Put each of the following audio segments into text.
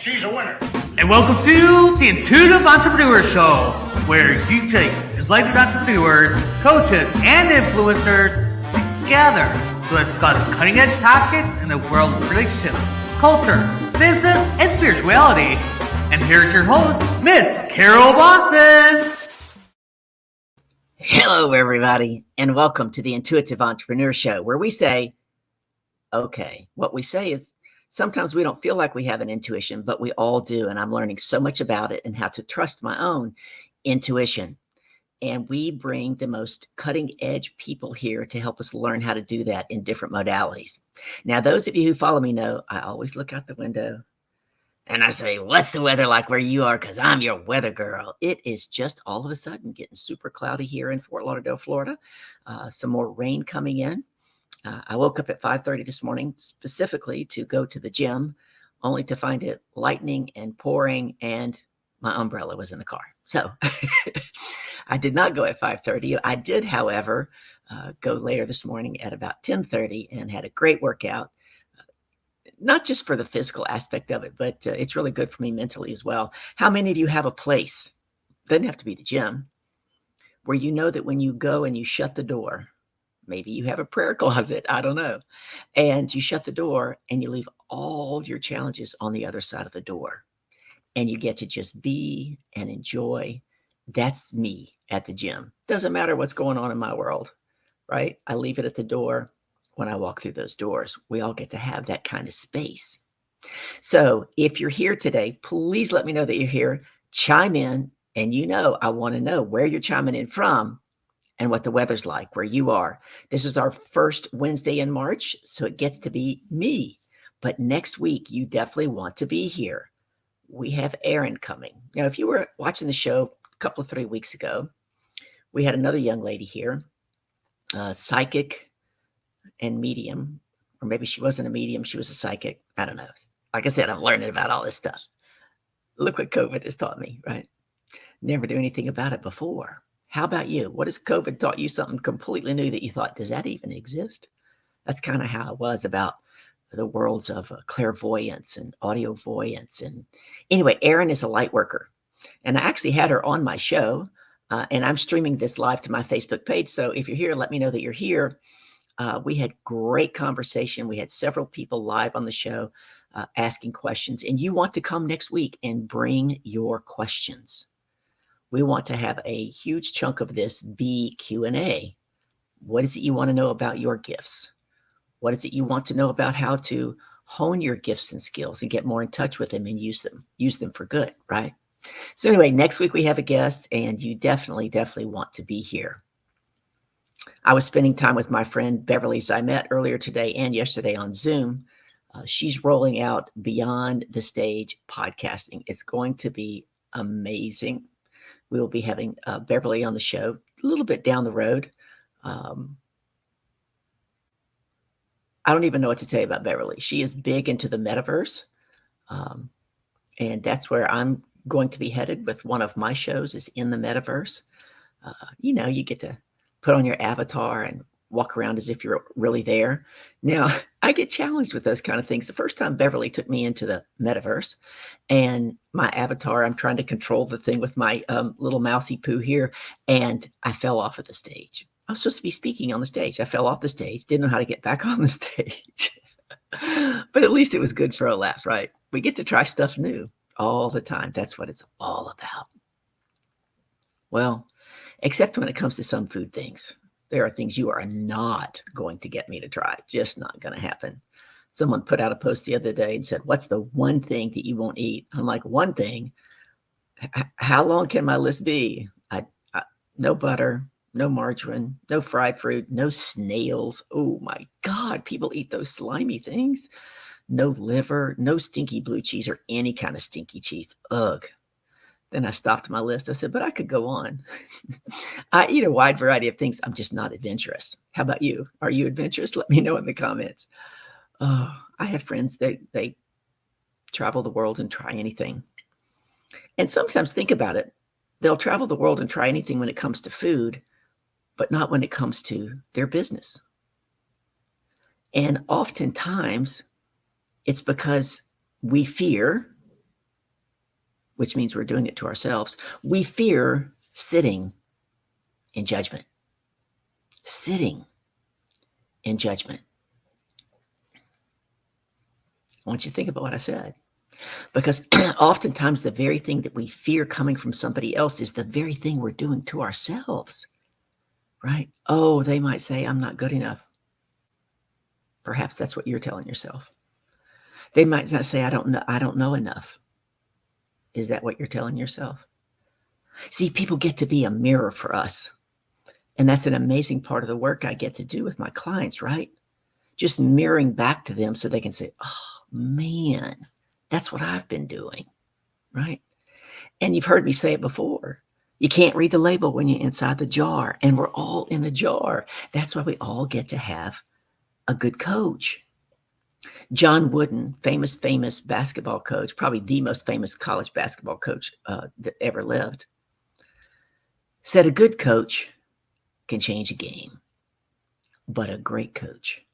She's a winner. And welcome to the Intuitive Entrepreneur Show, where you take enlightened entrepreneurs, coaches, and influencers together to discuss cutting-edge topics in the world of relationships, culture, business, and spirituality. And here's your host, Miss Carol Boston. Hello, everybody, and welcome to the Intuitive Entrepreneur Show, where we say, okay, what we say is sometimes we don't feel like we have an intuition, but we all do. And I'm learning so much about it and how to trust my own intuition. And we bring the most cutting edge people here to help us learn how to do that in different modalities. Now, those of you who follow me know I always look out the window and I say, what's the weather like where you are? Because I'm your weather girl. It is just all of a sudden getting super cloudy here in Fort Lauderdale, Florida. Some more rain coming in. I woke up at 5:30 this morning specifically to go to the gym, only to find it lightning and pouring, and my umbrella was in the car. So I did not go at 5:30. I did, however, go later this morning at about 10:30 and had a great workout. Not just for the physical aspect of it, but it's really good for me mentally as well. How many of you have a place, doesn't have to be the gym, where you know that when you go and you shut the door, maybe you have a prayer closet, I don't know, and you shut the door and you leave all your challenges on the other side of the door and you get to just be and enjoy? That's me at the gym. Doesn't matter what's going on in my world, right? I leave it at the door. When I walk through those doors, we all get to have that kind of space. So if you're here today, please let me know that you're here. Chime in, and I want to know where you're chiming in from and what the weather's like where you are. This is our first Wednesday in March, so it gets to be me. But next week, you definitely want to be here. We have Erin coming. Now, if you were watching the show a couple of 3 weeks ago, we had another young lady here, psychic and medium, or maybe she wasn't a medium, she was a psychic. I don't know. Like I said, I'm learning about all this stuff. Look what COVID has taught me, right? Never knew anything about it before. How about you? What has COVID taught you, something completely new that you thought, does that even exist? That's kind of how it was about the worlds of clairvoyance and audiovoyance. And anyway, Erin is a light worker. And I actually had her on my show, and I'm streaming this live to my Facebook page. So if you're here, let me know that you're here. We had great conversation. We had several people live on the show asking questions, and you want to come next week and bring your questions. We want to have a huge chunk of this be Q&A. What is it you want to know about your gifts? What is it you want to know about how to hone your gifts and skills and get more in touch with them and use them for good, right? So anyway, next week we have a guest, and you definitely want to be here. I was spending time with my friend Beverly, I met earlier today and yesterday on Zoom. She's rolling out Beyond the Stage podcasting. It's going to be amazing. We will be having Beverly on the show a little bit down the road. I don't even know what to tell you about Beverly. She is big into the metaverse. And that's where I'm going to be headed with one of my shows, is in the metaverse. You get to put on your avatar and walk around as if you're really there. Now, I get challenged with those kind of things. The first time Beverly took me into the metaverse, and my avatar, I'm trying to control the thing with my little mousy poo here, and I fell off of the stage. I was supposed to be speaking on the stage. I fell off the stage, didn't know how to get back on the stage. But at least it was good for a laugh, right? We get to try stuff new all the time. That's what it's all about. Well, except when it comes to some food things. There are things you are not going to get me to try. Just not going to happen. Someone put out a post the other day and said, what's the one thing that you won't eat? I'm like, one thing? How long can my list be? No butter, no margarine, no fried fruit, no snails. Oh my God, people eat those slimy things. No liver, no stinky blue cheese or any kind of stinky cheese. Ugh. Then I stopped my list. I said, but I could go on. I eat a wide variety of things. I'm just not adventurous. How about you? Are you adventurous? Let me know in the comments. Oh, I have friends that they travel the world and try anything. And sometimes think about it. They'll travel the world and try anything when it comes to food, but not when it comes to their business. And oftentimes it's because we fear which means we're doing it to ourselves. We fear sitting in judgment. Sitting in judgment. I want you to think about what I said. Because oftentimes the very thing that we fear coming from somebody else is the very thing we're doing to ourselves, right? Oh, they might say, I'm not good enough. Perhaps that's what you're telling yourself. They might not say, I don't know enough. Is that what you're telling yourself? See, people get to be a mirror for us. And that's an amazing part of the work I get to do with my clients, right? Just mirroring back to them so they can say, oh, man, that's what I've been doing, right? And you've heard me say it before. You can't read the label when you're inside the jar, and we're all in a jar. That's why we all get to have a good coach. John Wooden, famous basketball coach, probably the most famous college basketball coach that ever lived, said a good coach can change a game, but a great coach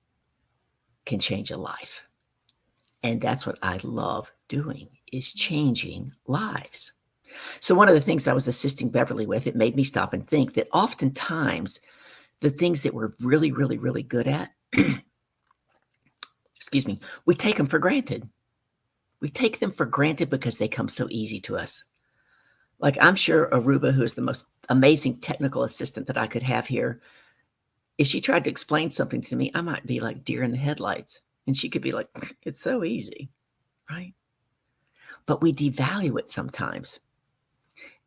can change a life. And that's what I love doing, is changing lives. So one of the things I was assisting Beverly with, it made me stop and think that oftentimes the things that we're really, really, really good at, excuse me, we take them for granted. We take them for granted because they come so easy to us. Like, I'm sure Aruba, who is the most amazing technical assistant that I could have here, if she tried to explain something to me, I might be like deer in the headlights. And she could be like, it's so easy, right? But we devalue it sometimes.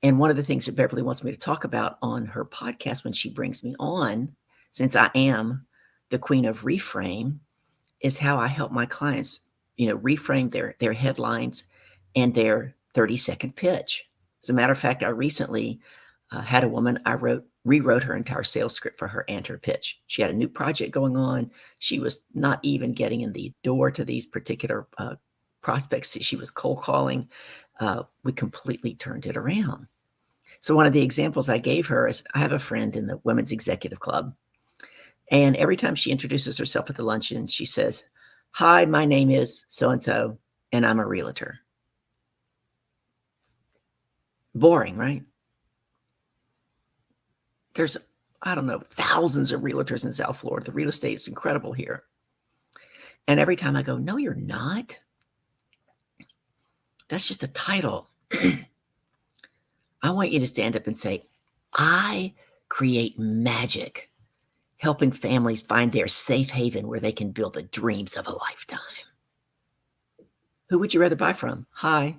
And one of the things that Beverly wants me to talk about on her podcast when she brings me on, since I am the queen of reframe, is how I help my clients, reframe their headlines and their 30-second pitch. As a matter of fact, I recently had a woman, rewrote her entire sales script for her and her pitch. She had a new project going on. She was not even getting in the door to these particular prospects she was cold calling. We completely turned it around. So one of the examples I gave her is, I have a friend in the Women's Executive Club. And every time she introduces herself at the luncheon, she says, hi, my name is so-and-so, and I'm a realtor. Boring, right? There's, I don't know, thousands of realtors in South Florida. The real estate is incredible here. And every time I go, no, you're not. That's just a title. I want you to stand up and say, I create magic, helping families find their safe haven where they can build the dreams of a lifetime. Who would you rather buy from? Hi,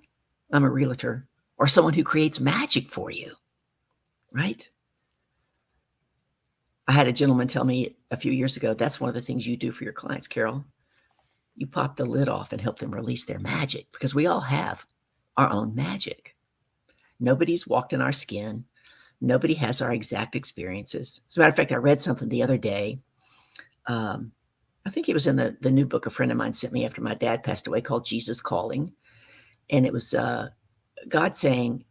I'm a realtor. Or someone who creates magic for you, right? I had a gentleman tell me a few years ago, that's one of the things you do for your clients, Carol. You pop the lid off and help them release their magic, because we all have our own magic. Nobody's walked in our skin. Nobody has our exact experiences. As a matter of fact, I read something the other day. I think it was in the new book a friend of mine sent me after my dad passed away, called Jesus Calling. And it was God saying,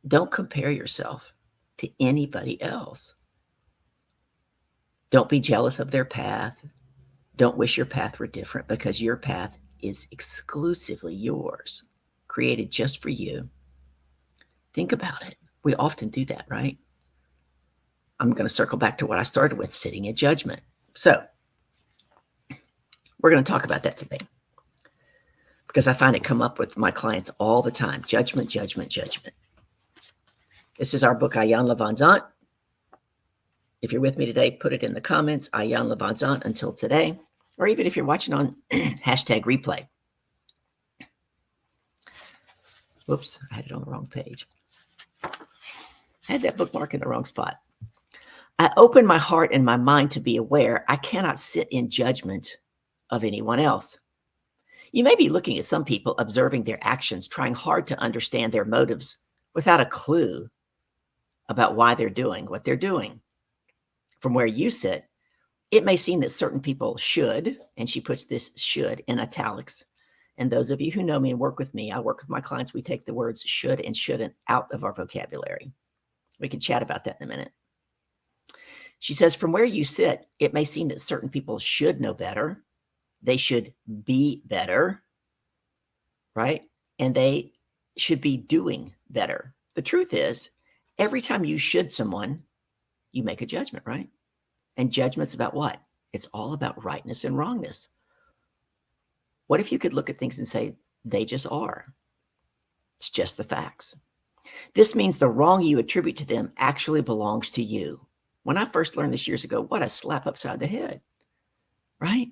don't compare yourself to anybody else. Don't be jealous of their path. Don't wish your path were different, because your path is exclusively yours, created just for you. Think about it. We often do that, right? I'm going to circle back to what I started with, sitting in judgment. So we're going to talk about that today, because I find it come up with my clients all the time. Judgment, judgment, judgment. This is our book, Ayan Levanzant. If you're with me today, put it in the comments, Ayan Levanzant, until today. Or even if you're watching on hashtag replay. Whoops, I had it on the wrong page. I had that bookmark in the wrong spot. I open my heart and my mind to be aware I cannot sit in judgment of anyone else. You may be looking at some people, observing their actions, trying hard to understand their motives without a clue about why they're doing what they're doing. From where you sit, it may seem that certain people should, and she puts this should in italics. And those of you who know me and work with me, I work with my clients, we take the words should and shouldn't out of our vocabulary. We can chat about that in a minute. She says, from where you sit, it may seem that certain people should know better. They should be better, right? and they should be doing better. The truth is, every time you should someone, you make a judgment, right? And judgment's about what? It's all about rightness and wrongness. What if you could look at things and say, they just are? It's just the facts. This means the wrong you attribute to them actually belongs to you. When I first learned this years ago, what a slap upside the head, right?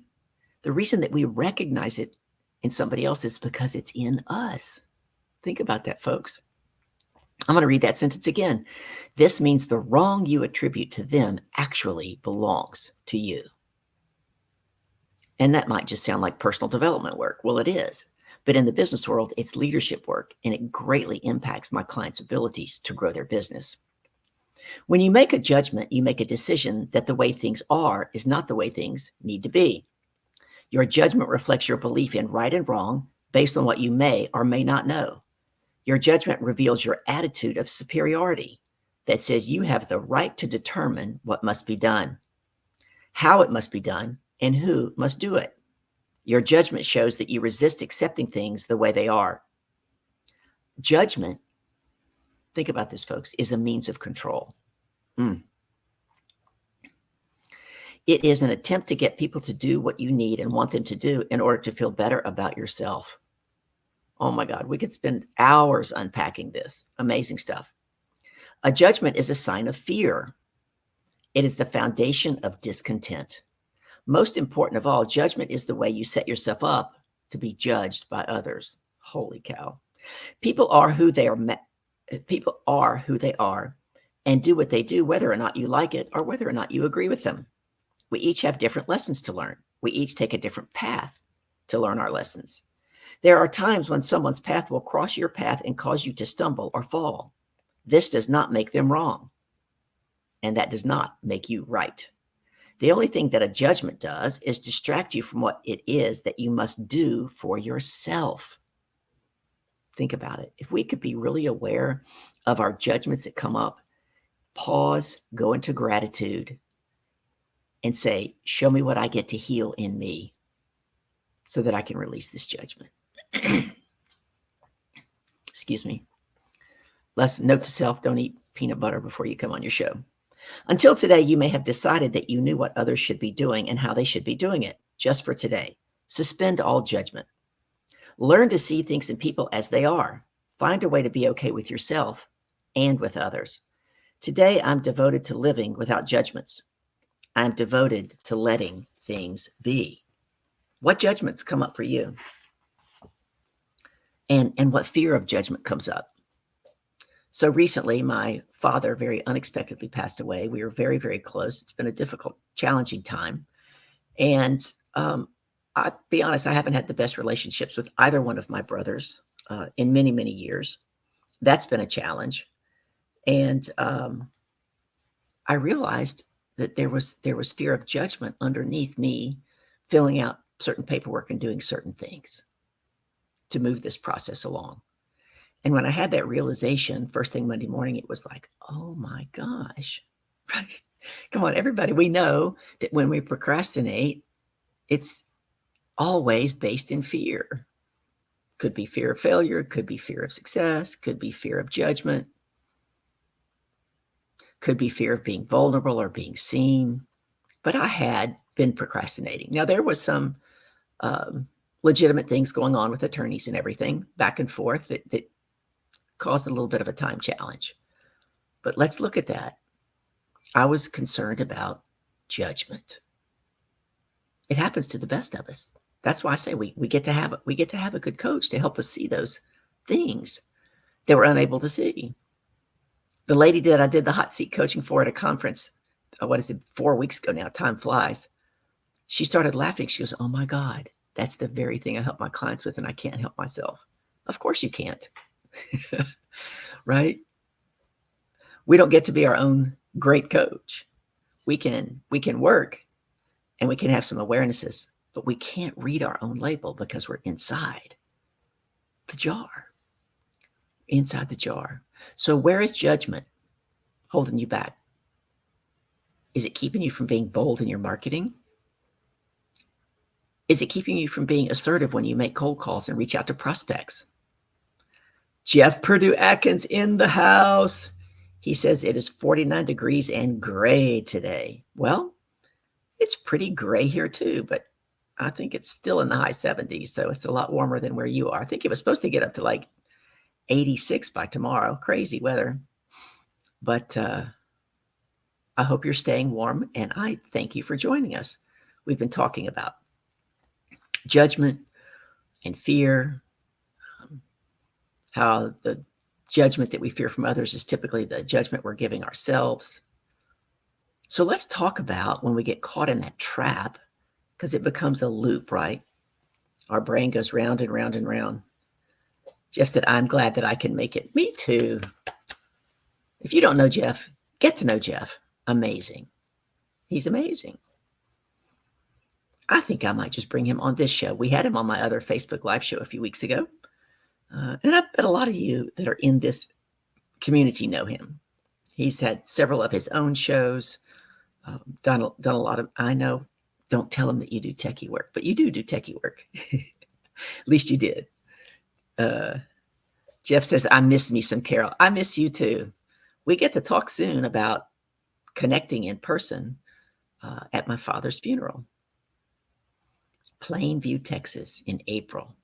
The reason that we recognize it in somebody else is because it's in us. Think about that, folks. I'm going to read that sentence again. This means the wrong you attribute to them actually belongs to you. And that might just sound like personal development work. Well, it is. But in the business world, it's leadership work, and it greatly impacts my clients' abilities to grow their business. When you make a judgment, you make a decision that the way things are is not the way things need to be. Your judgment reflects your belief in right and wrong based on what you may or may not know. Your judgment reveals your attitude of superiority that says you have the right to determine what must be done, how it must be done, and who must do it. Your judgment shows that you resist accepting things the way they are. Judgment, think about this, folks, is a means of control. It is an attempt to get people to do what you need and want them to do in order to feel better about yourself. Oh my God, we could spend hours unpacking this. Amazing stuff. A judgment is a sign of fear. It is the foundation of discontent. Most important of all, judgment is the way you set yourself up to be judged by others. Holy cow. People are who they are and do what they do, whether or not you like it or whether or not you agree with them. We each have different lessons to learn. We each take a different path to learn our lessons. There are times when someone's path will cross your path and cause you to stumble or fall. This does not make them wrong, and that does not make you right. The only thing that a judgment does is distract you from what it is that you must do for yourself. Think about it. If we could be really aware of our judgments that come up, pause, go into gratitude, and say, show me what I get to heal in me so that I can release this judgment. Excuse me. Note to self, don't eat peanut butter before you come on your show. Until today, you may have decided that you knew what others should be doing and how they should be doing it. Just for today, suspend all judgment. Learn to see things and people as they are. Find a way to be okay with yourself and with others. Today, I'm devoted to living without judgments. I'm devoted to letting things be. What judgments come up for you? And what fear of judgment comes up? So recently, my father very unexpectedly passed away. We were very, very close. It's been a difficult, challenging time. And I'll be honest, I haven't had the best relationships with either one of my brothers in many, many years. That's been a challenge. And I realized that there was fear of judgment underneath me filling out certain paperwork and doing certain things to move this process along. And when I had that realization, first thing Monday morning, it was like, oh my gosh, right? Come on, everybody. We know that when we procrastinate, it's always based in fear. Could be fear of failure, could be fear of success, could be fear of judgment, could be fear of being vulnerable or being seen. But I had been procrastinating. Now, there was some legitimate things going on with attorneys and everything back and forth that caused a little bit of a time challenge. But let's look at that. I was concerned about judgment. It happens to the best of us. That's why I say we get to have a good coach to help us see those things that we're unable to see. The lady that I did the hot seat coaching for at a conference, 4 weeks ago now, time flies. She started laughing. She goes, oh my God, that's the very thing I help my clients with, and I can't help myself. Of course you can't. Right? We don't get to be our own great coach. We can work and we can have some awarenesses, but we can't read our own label because we're inside the jar. Inside the jar. So where is judgment holding you back? Is it keeping you from being bold in your marketing? Is it keeping you from being assertive when you make cold calls and reach out to prospects? Jeff Purdue Atkins in the house. He says it is 49 degrees and gray today. Well, it's pretty gray here too, but I think it's still in the high 70s, so it's a lot warmer than where you are. I think it was supposed to get up to like 86 by tomorrow. Crazy weather. But I hope you're staying warm, and I thank you for joining us. We've been talking about judgment and fear, how the judgment that we fear from others is typically the judgment we're giving ourselves. So let's talk about when we get caught in that trap, because it becomes a loop, right? Our brain goes round and round and round. Jeff said, I'm glad that I can make it. Me too. If you don't know Jeff, get to know Jeff. Amazing. He's amazing. I think I might just bring him on this show. We had him on my other Facebook Live show a few weeks ago. And I bet a lot of you that are in this community know him. He's had several of his own shows, done a lot of, I know, don't tell him that you do techie work, but you do techie work. At least you did. Jeff says, I miss me some Carol. I miss you too. We get to talk soon about connecting in person at my father's funeral. Plainview, Texas in April.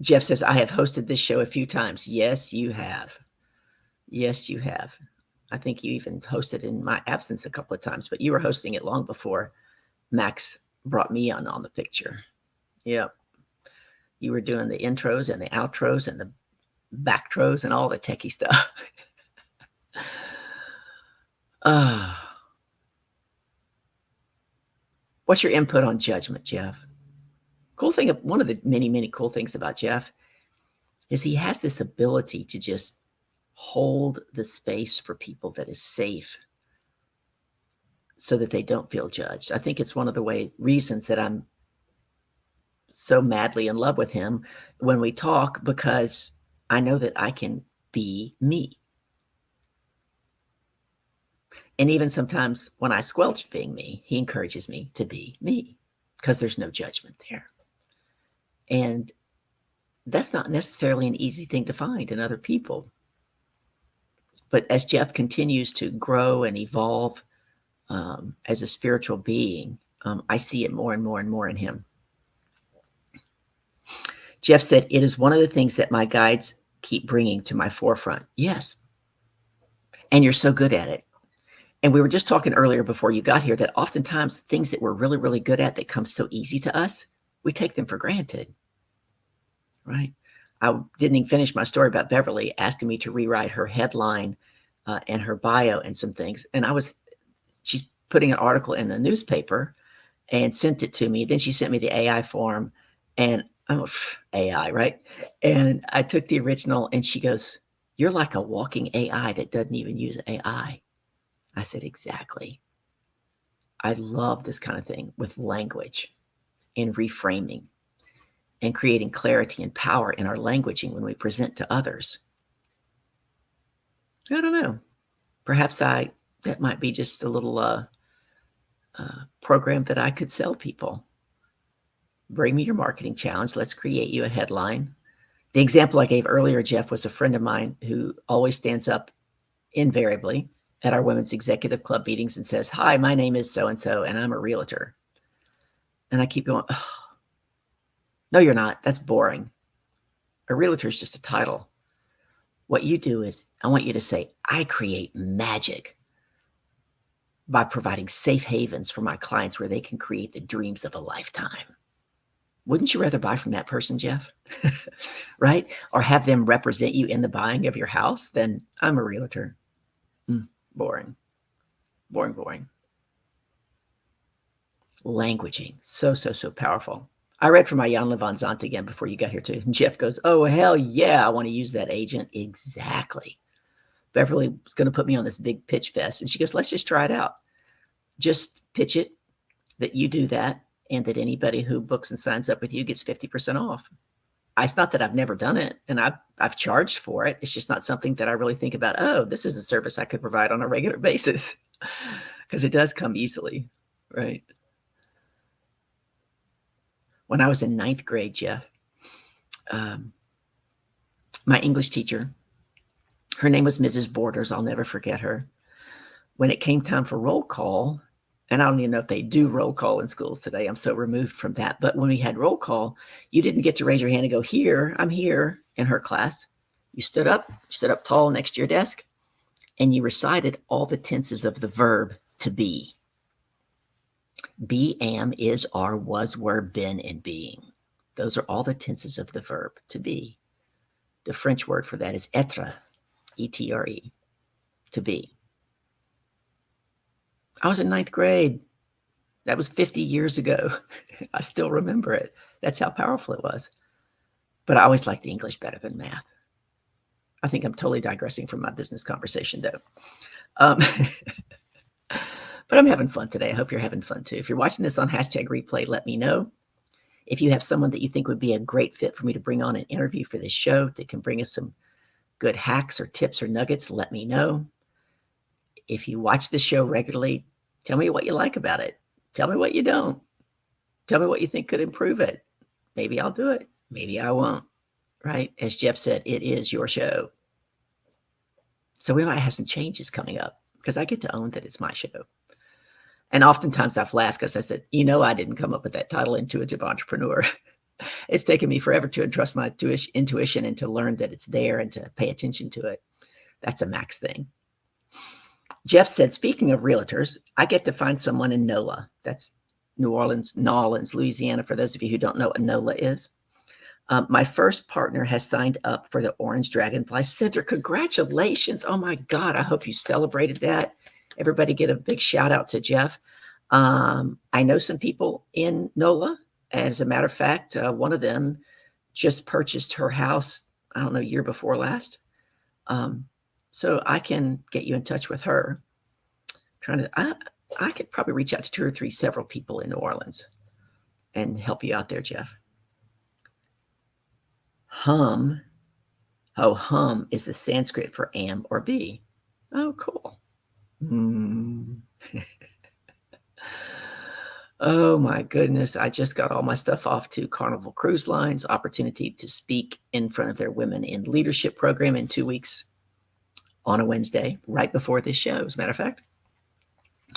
Jeff says, I have hosted this show a few times. Yes, you have. Yes, you have. I think you even hosted in my absence a couple of times, but you were hosting it long before Max brought me on the picture. Yep. You were doing the intros and the outros and the backtros and all the techie stuff. What's your input on judgment, Jeff? Cool thing, one of the many, many cool things about Jeff is he has this ability to just hold the space for people that is safe so that they don't feel judged. I think it's one of the reasons that I'm so madly in love with him when we talk, because I know that I can be me. And even sometimes when I squelch being me, he encourages me to be me because there's no judgment there. And that's not necessarily an easy thing to find in other people. But as Jeff continues to grow and evolve as a spiritual being, I see it more and more and more in him. Jeff said, it is one of the things that my guides keep bringing to my forefront. Yes. And you're so good at it. And we were just talking earlier before you got here that oftentimes things that we're really, really good at that come so easy to us, we take them for granted, right? I didn't even finish my story about Beverly asking me to rewrite her headline and her bio and some things. And she's putting an article in the newspaper and sent it to me. Then she sent me the AI form, and I'm AI, right? And I took the original and she goes, you're like a walking AI that doesn't even use AI. I said, exactly. I love this kind of thing with language and reframing and creating clarity and power in our languaging when we present to others. I don't know. Perhaps that might be just a little program that I could sell people. Bring me your marketing challenge. Let's create you a headline. The example I gave earlier, Jeff, was a friend of mine who always stands up invariably at our women's executive club meetings and says, hi, my name is so-and-so, and I'm a realtor. And I keep going, oh, no, you're not. That's boring. A realtor is just a title. What you do is, I want you to say, I create magic by providing safe havens for my clients where they can create the dreams of a lifetime. Wouldn't you rather buy from that person, Jeff? Right? Or have them represent you in the buying of your house? Then I'm a realtor. Boring. Boring. Languaging. So powerful. I read from Ayanna Van Zant again before you got here too. And Jeff goes, oh, hell yeah, I want to use that agent. Exactly. Beverly was going to put me on this big pitch fest. And she goes, let's just try it out. Just pitch it that you do that, and that anybody who books and signs up with you gets 50% off. It's not that I've never done it, and I've charged for it. It's just not something that I really think about, oh, this is a service I could provide on a regular basis, because it does come easily, right? When I was in ninth grade, Jeff, My English teacher, her name was Mrs. Borders. I'll never forget her. When it came time for roll call, and I don't even know if they do roll call in schools today. I'm so removed from that. But when we had roll call, you didn't get to raise your hand and go, here, I'm here in her class. You stood up tall next to your desk, and you recited all the tenses of the verb to be. Be, am, is, are, was, were, been, and being. Those are all the tenses of the verb to be. The French word for that is être, E-T-R-E, to be. I was in ninth grade. That was 50 years ago. I still remember it. That's how powerful it was. But I always liked the English better than math. I think I'm totally digressing from my business conversation, though. But I'm having fun today. I hope you're having fun, too. If you're watching this on #replay, let me know. If you have someone that you think would be a great fit for me to bring on an interview for this show that can bring us some good hacks or tips or nuggets, let me know. If you watch this show regularly, tell me what you like about it. Tell me what you don't. Tell me what you think could improve it. Maybe I'll do it. Maybe I won't. Right? As Jeff said, it is your show. So we might have some changes coming up because I get to own that it's my show. And oftentimes I've laughed because I said, I didn't come up with that title, Intuitive Entrepreneur. It's taken me forever to trust my intuition and to learn that it's there and to pay attention to it. That's a Max thing. Jeff said, speaking of realtors, I get to find someone in NOLA. That's Nolens, Louisiana, for those of you who don't know what NOLA is. My first partner has signed up for the Orange Dragonfly Center. Congratulations. Oh, my God. I hope you celebrated that. Everybody get a big shout out to Jeff. I know some people in NOLA. As a matter of fact, one of them just purchased her house, I don't know, year before last. So I can get you in touch with her. I could probably reach out to 2 or 3 several people in New Orleans and help you out there, Jeff. Hum is the Sanskrit for am or be. Oh, cool. Oh my goodness. I just got all my stuff off to Carnival Cruise Lines, opportunity to speak in front of their Women in Leadership program in 2 weeks on a Wednesday, right before this show, as a matter of fact.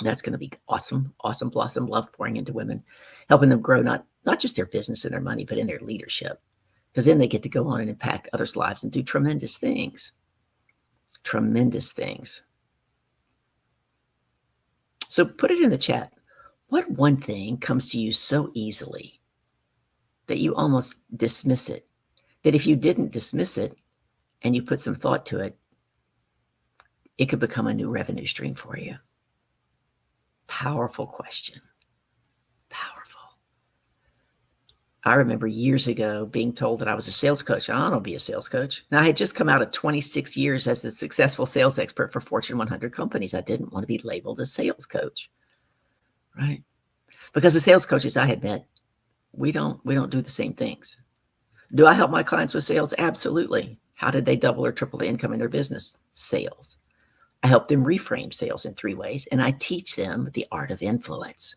That's going to be awesome, awesome, blossom, love pouring into women, helping them grow not just their business and their money, but in their leadership. Because then they get to go on and impact others' lives and do tremendous things. Tremendous things. So put it in the chat. What one thing comes to you so easily that you almost dismiss it? That if you didn't dismiss it and you put some thought to it, it could become a new revenue stream for you. Powerful question. Powerful. I remember years ago being told that I was a sales coach. I don't want to be a sales coach. Now, I had just come out of 26 years as a successful sales expert for Fortune 100 companies. I didn't want to be labeled a sales coach, right? Because the sales coaches I had met, we don't do the same things. Do I help my clients with sales? Absolutely. How did they double or triple the income in their business? Sales. I help them reframe sales in 3 ways, and I teach them the art of influence.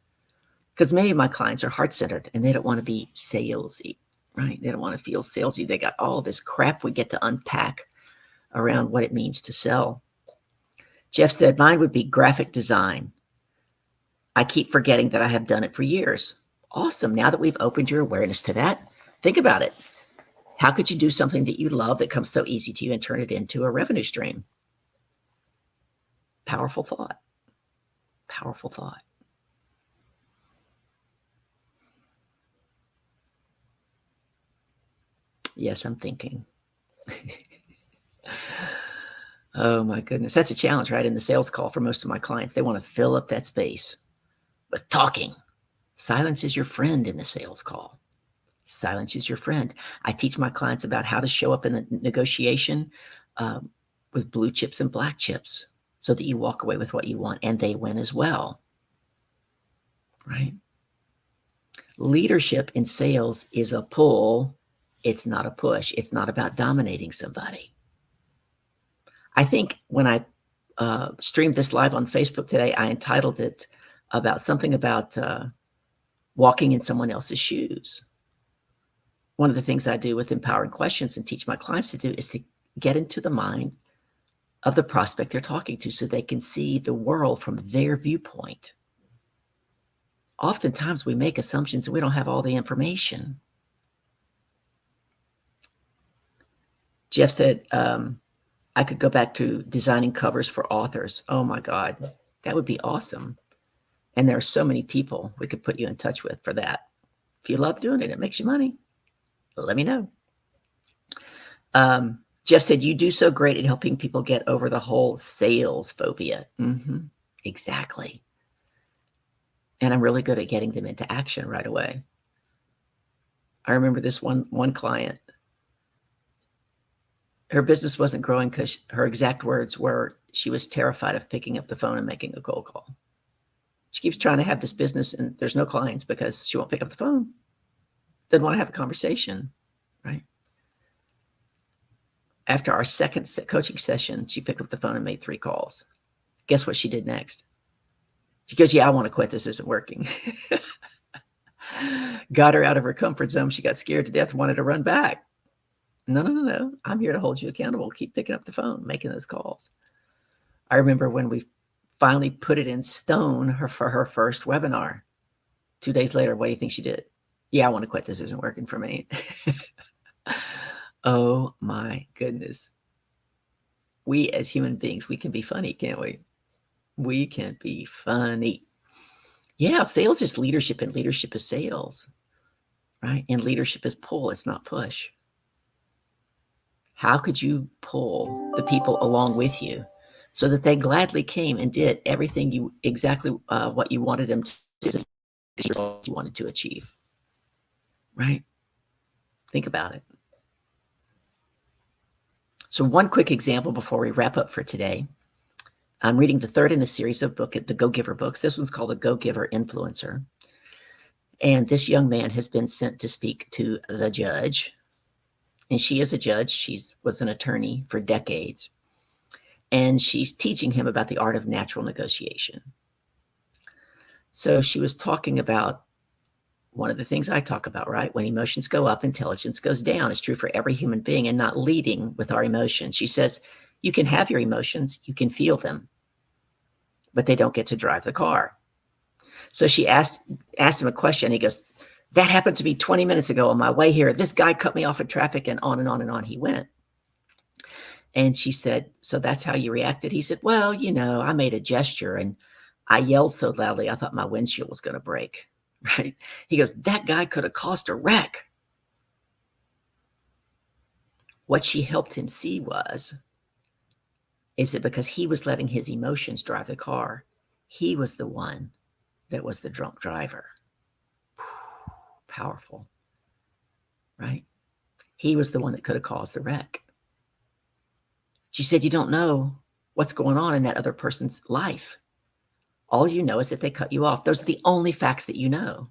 Because many of my clients are heart-centered and they don't want to be salesy, right? They don't want to feel salesy. They got all this crap we get to unpack around what it means to sell. Jeff said, mine would be graphic design. I keep forgetting that I have done it for years. Awesome. Now that we've opened your awareness to that, think about it. How could you do something that you love that comes so easy to you and turn it into a revenue stream? Powerful thought. Powerful thought. Yes, I'm thinking. Oh my goodness. That's a challenge, right? In the sales call for most of my clients, they want to fill up that space with talking. Silence is your friend in the sales call. Silence is your friend. I teach my clients about how to show up in the negotiation with blue chips and black chips so that you walk away with what you want and they win as well, right? Leadership in sales is a pull. It's not a push. It's not about dominating somebody. I think when I streamed this live on Facebook today, I entitled it about something about walking in someone else's shoes. one of the things I do with empowering questions and teach my clients to do is to get into the mind of the prospect they're talking to so they can see the world from their viewpoint. Oftentimes we make assumptions and we don't have all the information. Jeff said, I could go back to designing covers for authors. Oh my God, that would be awesome. And there are so many people we could put you in touch with for that. If you love doing it, it makes you money. Let me know. Jeff said, you do so great at helping people get over the whole sales phobia. Exactly. And I'm really good at getting them into action right away. I remember this one client. Her business wasn't growing because her exact words were she was terrified of picking up the phone and making a cold call. She keeps trying to have this business and there's no clients because she won't pick up the phone. Doesn't want to have a conversation, right? After our second coaching session, she picked up the phone and made 3 calls. Guess what she did next? She goes, yeah, I want to quit. This isn't working. Got her out of her comfort zone. She got scared to death, wanted to run back. No. I'm here to hold you accountable. Keep picking up the phone, making those calls. I remember when we finally put it in stone for her first webinar. 2 days later, what do you think she did? Yeah, I want to quit. This isn't working for me. Oh my goodness. We as human beings, we can be funny, can't we? We can be funny. Yeah, sales is leadership and leadership is sales, right? And leadership is pull, it's not push. How could you pull the people along with you so that they gladly came and did everything you exactly what you wanted them to do, what you wanted to achieve, right? Think about it. So one quick example before we wrap up for today. I'm reading the 3rd in a series of book, the Go Giver books. This one's called The Go Giver Influencer. And this young man has been sent to speak to the judge. And she is a judge. She was an attorney for decades. And she's teaching him about the art of natural negotiation. So she was talking about one of the things I talk about, right? When emotions go up, intelligence goes down. It's true for every human being, and not leading with our emotions. She says, you can have your emotions, you can feel them, but they don't get to drive the car. So she asked him a question. He goes, that happened to me 20 minutes ago on my way here. This guy cut me off in traffic, and on and on and on he went. And she said, so that's how you reacted? He said, well, I made a gesture and I yelled so loudly, I thought my windshield was going to break, right? He goes, that guy could have caused a wreck. What she helped him see is that because he was letting his emotions drive the car, he was the one that was the drunk driver. Powerful, right? He was the one that could have caused the wreck. She said, you don't know what's going on in that other person's life. All you know is that they cut you off. Those are the only facts that you know.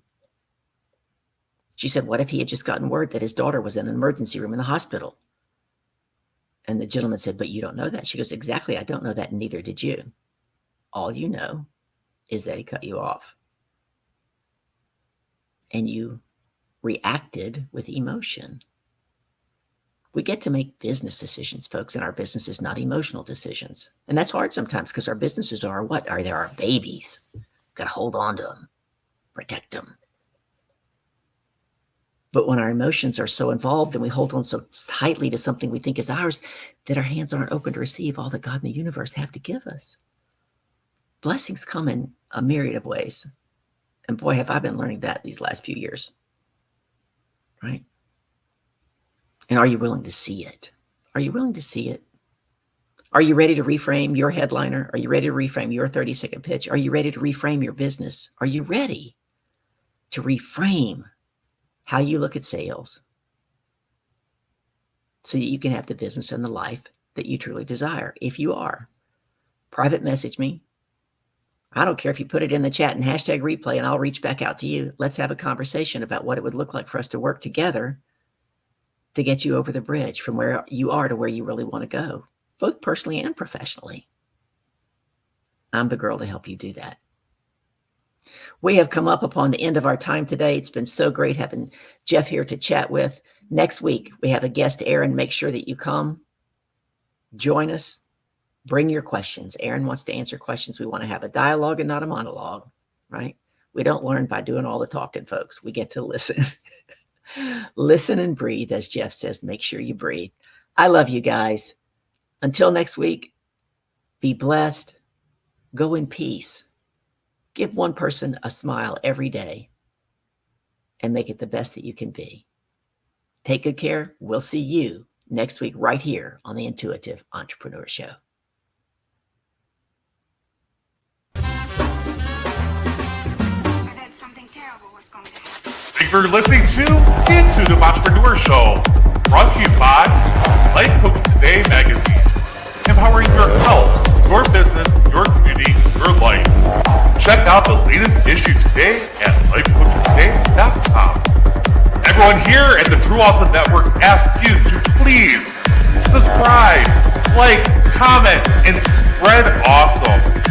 She said, what if he had just gotten word that his daughter was in an emergency room in the hospital? And the gentleman said, but you don't know that. She goes, exactly. I don't know that, and neither did you. All you know is that he cut you off. And you reacted with emotion. We get to make business decisions, folks, and our businesses, not emotional decisions. And that's hard sometimes because our businesses are what? They're our babies. Got to hold on to them, protect them. But when our emotions are so involved and we hold on so tightly to something we think is ours, that our hands aren't open to receive all that God and the universe have to give us. Blessings come in a myriad of ways. And boy, have I been learning that these last few years, right? And are you willing to see it? Are you willing to see it? Are you ready to reframe your headliner? Are you ready to reframe your 30-second pitch? Are you ready to reframe your business? Are you ready to reframe how you look at sales so that you can have the business and the life that you truly desire? If you are, private message me. I don't care if you put it in the chat and hashtag replay, and I'll reach back out to you. Let's have a conversation about what it would look like for us to work together to get you over the bridge from where you are to where you really want to go, both personally and professionally. I'm the girl to help you do that. We have come up upon the end of our time today. It's been so great having Jeff here to chat with. Next week, we have a guest, Aaron. Make sure that you come, join us, bring your questions. Aaron wants to answer questions. We want to have a dialogue and not a monologue, right? We don't learn by doing all the talking, folks. We get to listen. Listen and breathe, as Jeff says. Make sure you breathe. I love you guys. Until next week, be blessed. Go in peace. Give one person a smile every day and make it the best that you can be. Take good care. We'll see you next week right here on the Intuitive Entrepreneur Show. Thank you for listening to the Intuitive Entrepreneur Show, brought to you by Life Coaching Today magazine, empowering your health, your business, your community, your life. Check out the latest issue today at lifecoachingtoday.com. Everyone here at the True Awesome Network asks you to please subscribe, like, comment, and spread awesome.